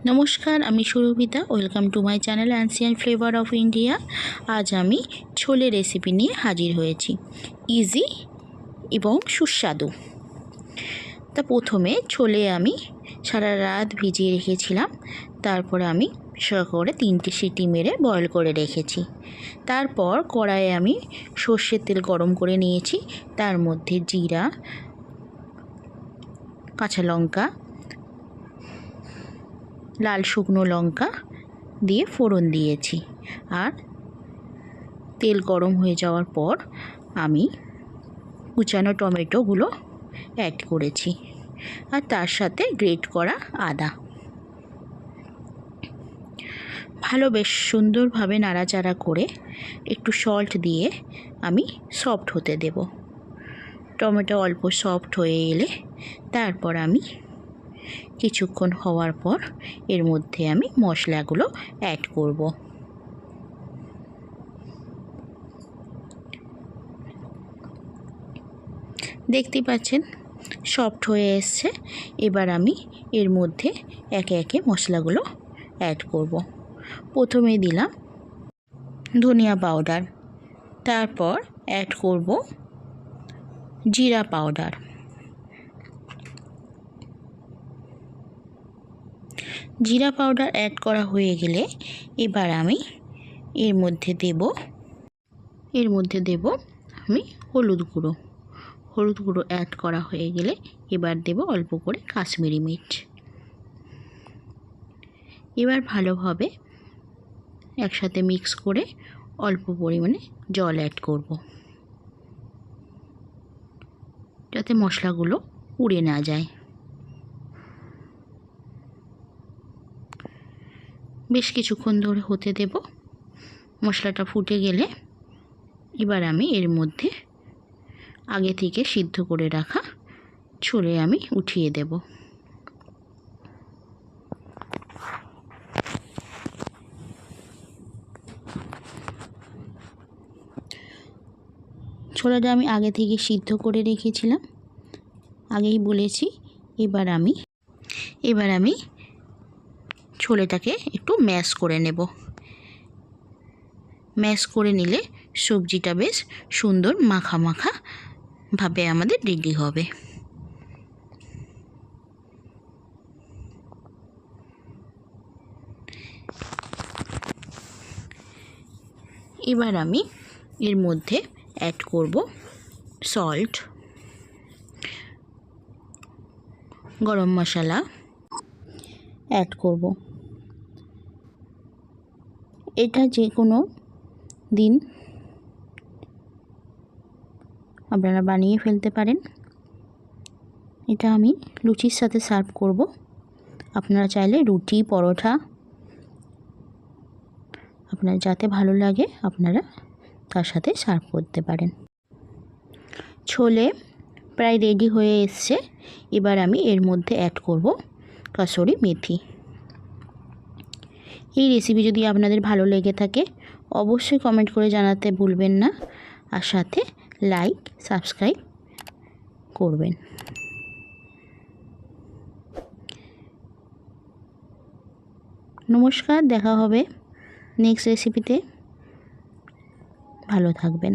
নমস্কার, আমি Surabhita. Welcome to my channel ancient flavour of India. আজ আমি ছোলে রেসিপি নিয়ে হাজির হয়েছি, ইজি এবং সুস্বাদু। তা প্রথমে ছোলে আমি সারা রাত ভিজিয়ে রেখেছিলাম। তারপরে আমি করে 3টে সিটি মেরে বয়েল করে রেখেছি। তারপর কড়াইয়ে আমি সর্ষের তেল গরম করে নিয়েছি। তার মধ্যে জিরা, কাঁচা লঙ্কা, লাল শুকনো লঙ্কা দিয়ে ফোড়ন দিয়েছি। আর তেল গরম হয়ে যাওয়ার পর আমি কুচানো টমেটোগুলো অ্যাড করেছি, আর তার সাথে গ্রেট করা আদা। ভালো বেশ সুন্দরভাবে নাড়াচাড়া করে একটু সল্ট দিয়ে আমি সফট হতে দেব। টমেটো অল্প সফট হয়ে এলে তারপর আমি কিছুক্ষণ হওয়ার পর এর মধ্যে আমি মশলাগুলো অ্যাড করব। দেখতেই পাচ্ছেন সফট হয়ে এসছে। এবার আমি এর মধ্যে একে একে মশলাগুলো অ্যাড করব। প্রথমে দিলাম ধনিয়া পাউডার, তারপর অ্যাড করব জিরা পাউডার, জিরা পাউডার অ্যাড করা হয়ে গেলে এবার আমি এর মধ্যে দেব আমি হলুদ গুঁড়ো অ্যাড করা হয়ে গেলে এবার দেব অল্প করে কাশ্মীরি মির্চ। এবার ভালোভাবে একসাথে মিক্স করে অল্প পরিমাণে জল অ্যাড করব, যাতে মশলাগুলো পুড়ে না যায়। বেশ কিছুক্ষণ ধরে হতে দেব। মশলাটা ফুটে গেলে এবার আমি এর মধ্যে আগে থেকে সিদ্ধ করে রাখা ছোলে আমি উঠিয়ে দেব। ছোলাটা আমি আগে থেকে সিদ্ধ করে রেখেছিলাম, আগেই বলেছি। এবার আমি ছোলেটাকে একটু ম্যাশ করে নেব। ম্যাশ করে নিলে সবজিটা বেশ সুন্দর মাখা মাখা ভাবে আমাদের রেডি হবে। এবার আমি এর মধ্যে অ্যাড করব সল্ট, গরম মশলা অ্যাড করব। এটা যে কোনো দিন আপনারা বানিয়ে ফেলতে পারেন। এটা আমি লুচির সাথে সার্ভ করব। আপনারা চাইলে রুটি, পরোটা, আপনার যাতে ভালো লাগে আপনারা তার সাথে সার্ভ করতে পারেন। ছোলে প্রায় রেডি হয়ে এসছে। এবার আমি এর মধ্যে অ্যাড করব কাসুরি মেথি। এই রেসিপি যদি আপনাদের ভালো লেগে থাকে অবশ্যই কমেন্ট করে জানাতে ভুলবেন না, আর সাথে লাইক সাবস্ক্রাইব করবেন। নমস্কার, দেখা হবে নেক্সট রেসিপিতে। ভালো থাকবেন।